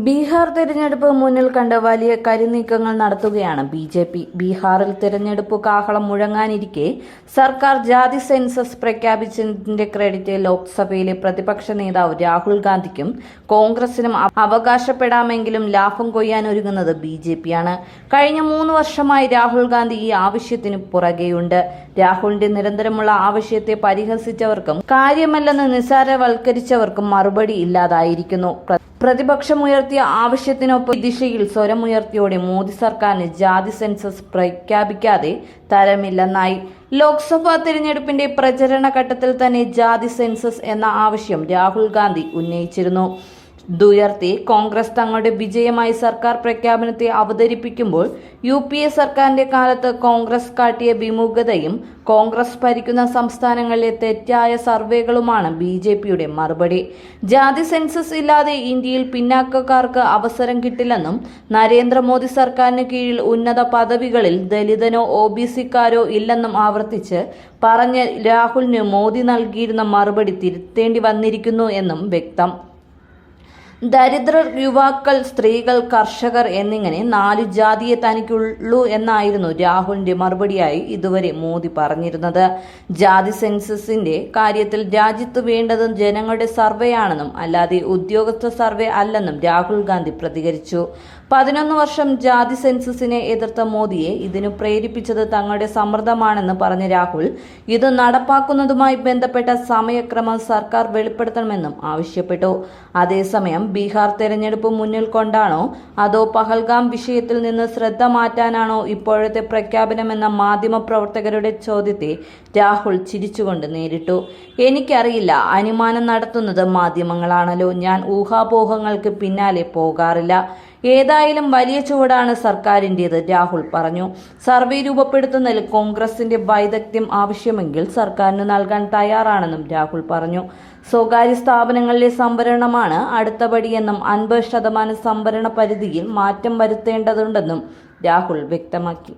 ബീഹാർ തെരഞ്ഞെടുപ്പ് മുന്നിൽ കണ്ട് വലിയ കരുനീക്കങ്ങൾ നടത്തുകയാണ് ബി.ജെ.പി. ബീഹാറിൽ തെരഞ്ഞെടുപ്പ് കാഹളം മുഴങ്ങാനിരിക്കെ സർക്കാർ ജാതി സെൻസസ് പ്രഖ്യാപിച്ചതിന്റെ ക്രെഡിറ്റ് ലോക്സഭയിലെ പ്രതിപക്ഷ നേതാവ് രാഹുൽ ഗാന്ധിക്കും കോൺഗ്രസിനും അവകാശപ്പെടാമെങ്കിലും ലാഭം കൊയ്യാനൊരുങ്ങുന്നത് ബി.ജെ.പിയാണ്. കഴിഞ്ഞ 3 വർഷമായി രാഹുൽ ഗാന്ധി ഈ ആവശ്യത്തിന് പുറകെയുണ്ട്. രാഹുലിന്റെ നിരന്തരമുള്ള ആവശ്യത്തെ പരിഹസിച്ചവർക്കും കാര്യമല്ലെന്ന് നിസ്സാരവൽക്കരിച്ചവർക്കും മറുപടി ഇല്ലാതായിരിക്കുന്നു. പ്രതിപക്ഷമുയർത്തിയ ആവശ്യത്തിനൊപ്പം ഈ ദിശയിൽ സ്വരമുയർത്തിയോടെ മോദി സർക്കാരിന് ജാതി സെൻസസ് പ്രഖ്യാപിക്കാതെ തരമില്ലെന്നായി. ലോക്സഭാ തിരഞ്ഞെടുപ്പിന്റെ പ്രചരണ ഘട്ടത്തിൽ തന്നെ ജാതി സെൻസസ് എന്ന ആവശ്യം രാഹുൽ ഗാന്ധി ഉന്നയിച്ചിരുന്നു. ഇതുയർത്തി കോൺഗ്രസ് തങ്ങളുടെ വിജയമായി സർക്കാർ പ്രഖ്യാപനത്തെ അവതരിപ്പിക്കുമ്പോൾ യു.പി.എ. സർക്കാരിന്റെ കാലത്ത് കോൺഗ്രസ് കാട്ടിയ വിമുഖതയും കോൺഗ്രസ് ഭരിക്കുന്ന സംസ്ഥാനങ്ങളിലെ തെറ്റായ സർവേകളുമാണ് ബി.ജെ.പിയുടെ മറുപടി. ജാതി സെൻസസ് ഇല്ലാതെ ഇന്ത്യയിൽ പിന്നാക്കക്കാർക്ക് അവസരം കിട്ടില്ലെന്നും നരേന്ദ്രമോദി സർക്കാരിന് കീഴിൽ ഉന്നത പദവികളിൽ ദലിതനോ ഒ.ബി.സിക്കാരോ ഇല്ലെന്നും ആവർത്തിച്ച് പറഞ്ഞ രാഹുലിന് മോദി നൽകിയിരുന്ന മറുപടി തിരുത്തേണ്ടി വന്നിരിക്കുന്നു എന്നും വ്യക്തം. ദരിദ്രർ, യുവാക്കൾ, സ്ത്രീകൾ, കർഷകർ എന്നിങ്ങനെ 4 ജാതിയെ തനിക്കുള്ളൂ എന്നായിരുന്നു രാഹുലിന്റെ മറുപടിയായി ഇതുവരെ മോദി പറഞ്ഞിരുന്നത്. ജാതി സെൻസസിന്റെ കാര്യത്തിൽ രാജ്യത്ത് വേണ്ടത് ജനങ്ങളുടെ സർവേയാണെന്നും അല്ലാതെ ഉദ്യോഗസ്ഥ സർവേ അല്ലെന്നും രാഹുൽ ഗാന്ധി പ്രതികരിച്ചു. 11 വർഷം ജാതി സെൻസസിനെ എതിർത്ത മോദിയെ ഇതിനു പ്രേരിപ്പിച്ചത് തങ്ങളുടെ സമ്മർദ്ദമാണെന്ന് പറഞ്ഞ രാഹുൽ ഇത് നടപ്പാക്കുന്നതുമായി ബന്ധപ്പെട്ട സമയക്രമം സർക്കാർ വെളിപ്പെടുത്തണമെന്നും ആവശ്യപ്പെട്ടു. അതേസമയം ബീഹാർ തെരഞ്ഞെടുപ്പ് മുന്നിൽ കൊണ്ടാണോ അതോ പഹൽഗാം വിഷയത്തിൽ നിന്ന് ശ്രദ്ധ മാറ്റാനാണോ ഇപ്പോഴത്തെ പ്രഖ്യാപനമെന്ന മാധ്യമപ്രവർത്തകരുടെ ചോദ്യത്തെ രാഹുൽ ചിരിച്ചുകൊണ്ട് നേരിട്ടു. എനിക്കറിയില്ല, അനുമാനം നടത്തുന്നത് മാധ്യമങ്ങളാണല്ലോ. ഞാൻ ഊഹാപോഹങ്ങൾക്ക് പിന്നാലെ പോകാറില്ല. ഏതായാലും വലിയ ചുവടാണ് സർക്കാരിൻ്റേത്, രാഹുൽ പറഞ്ഞു. സർവേ രൂപപ്പെടുത്തുന്നതിൽ കോൺഗ്രസിന്റെ വൈദഗ്ധ്യം ആവശ്യമെങ്കിൽ സർക്കാരിന് നൽകാൻ തയ്യാറാണെന്നും രാഹുൽ പറഞ്ഞു. സ്വകാര്യ സ്ഥാപനങ്ങളിലെ സംവരണമാണ് അടുത്ത പടിയെന്നും 50% സംവരണ പരിധിയിൽ മാറ്റം വരുത്തേണ്ടതുണ്ടെന്നും രാഹുൽ വ്യക്തമാക്കി.